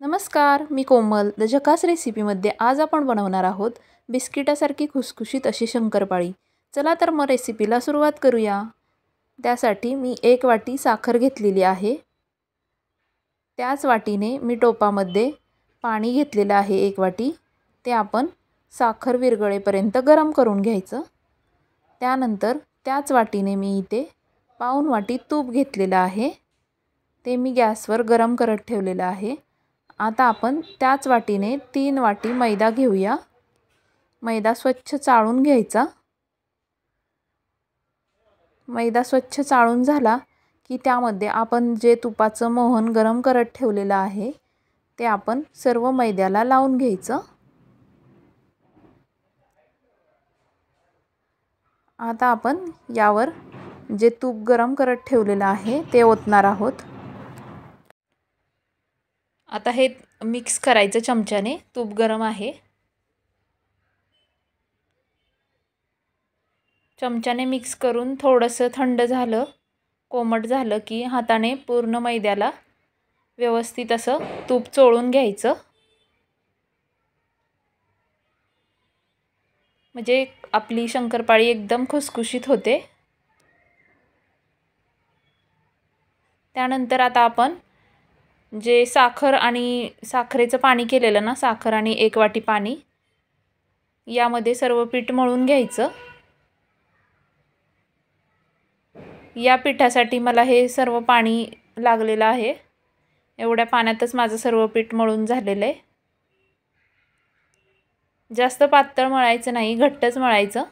नमस्कार, मी कोमल द झकास रेसिपीमध्ये आज आपण बनवणार आहोत बिस्किटासारखी खुसखुशीत अशी शंकरपाळी। चला तर मग रेसिपीला सुरुवात करूया। त्यासाठी मी 1 वाटी साखर घेतलेली आहे। त्याच वाटीने मी टोपामध्ये पाणी घेतलेलं आहे 1 वाटी। ते आपण साखर विरघळेपर्यंत गरम करून घ्यायचं। त्यानंतर त्याच वाटीने मी इथे पाऊण वाटी तूप घेतलेलं आहे। ते मी गॅसवर गरम करत ठेवलेलं आहे। आता आपण त्याच वाटीने 3 वाटी मैदा घेऊया। मैदा स्वच्छ चाळून घ्यायचा। मैदा स्वच्छ चाळून झाला की त्यामध्ये आपण जे तुपाचं मोहन गरम करत ठेवलेलं आहे ते आपण सर्व मैद्याला लावून घ्यायचं। आता आपण यावर जे तूप गरम करत ठेवलेलं आहे ते ओतणार आहोत। आता हे मिक्स करायचं चमच्याने। तूप गरम आहे। चमच्याने मिक्स करून थोडंसं थंड झालं, कोमट झालं की हाताने पूर्ण मैद्याला व्यवस्थित असं तूप चोळून घ्यायचं। म्हणजे आपली शंकरपाळी एकदम खुसखुशीत होते। त्यानंतर आता आपण जे साखर आणि साखरेचं पाणी केलेलं ना, साखर आणि 1 वाटी पाणी, यामध्ये सर्व पीठ मळून घ्यायचं। या पिठासाठी मला हे सर्व पाणी लागलेलं आहे। एवढ्या पाण्यातच माझं सर्व पीठ मळून झालेलं आहे। जास्त पातळ मळायचं नाही, घट्टच मळायचं।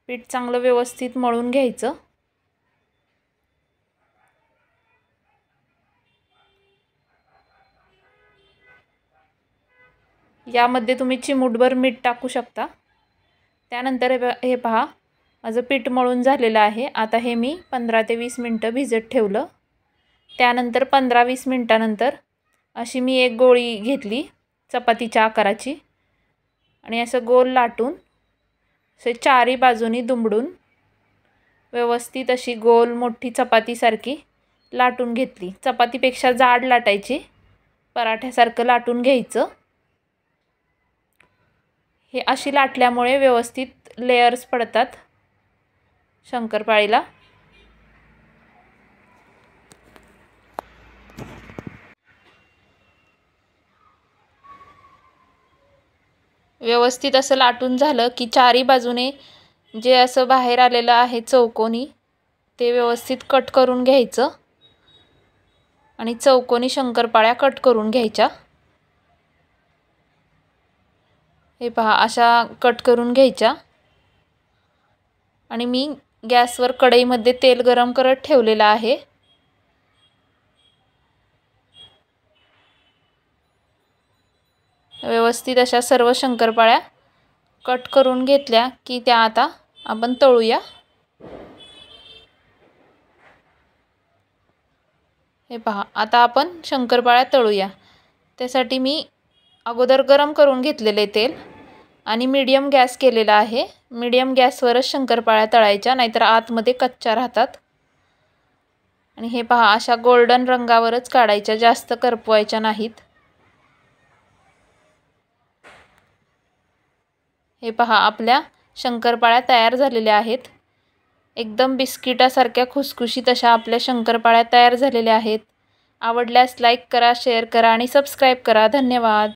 पीठ चांगलं व्यवस्थित मळून घ्यायचं। यामध्ये तुम्ही चिमूटभर मीठ टाकू शकता। त्यानंतर हे पहा, माझं पीठ मळून झालेलं आहे। आता हे मी 15 ते 20 मिनिटं भिजत ठेवलं। त्यानंतर 15-20 मिनिटानंतर अशी मी एक गोळी घेतली चपातीच्या आकाराची आणि असं गोल लाटून असे चारी बाजूनी दुमडून व्यवस्थित अशी गोल मोठी चपातीसारखी लाटून घेतली। चपातीपेक्षा जाड लाटायची, पराठ्यासारखं लाटून घ्यायचं। हे अशी लाटल्यामुळे व्यवस्थित लेयर्स पडतात शंकरपाळीला। व्यवस्थित असं लाटून झालं की चारी बाजूने जे असं बाहेर आलेलं आहे चौकोनी, ते व्यवस्थित कट करून घ्यायचं आणि चौकोनी शंकरपाळ्या कट करून घ्यायच्या। हे पहा, अशा कट करून घ्यायच्या। आणि मी गॅसवर कढईमध्ये तेल गरम करत ठेवलेलं आहे। व्यवस्थित अशा सर्व शंकरपाळ्या कट करून घेतल्या की त्या आता आपण तळूया। हे पहा, आता आपण शंकरपाळ्या तळूया। त्यासाठी मी अगोदर गरम करून घेतलेले तेल आणि मीडियम गॅस केलेला आहे। मीडियम गॅसवरच शंकरपाळ्या तळायच्या, नाहीतर आतमध्ये कच्च्या राहतात। आणि हे पहा, अशा गोल्डन रंगावरच काढायच्या, जास्त करपवायच्या नाहीत। हे पहा, आपल्या शंकरपाळ्या तयार झालेल्या आहेत। एकदम बिस्किटासारख्या खुसखुशीत अशा आपल्या शंकरपाळ्या तयार झालेल्या आहेत। आवडल्यास लाईक करा, शेअर करा आणि सबस्क्राईब करा। धन्यवाद।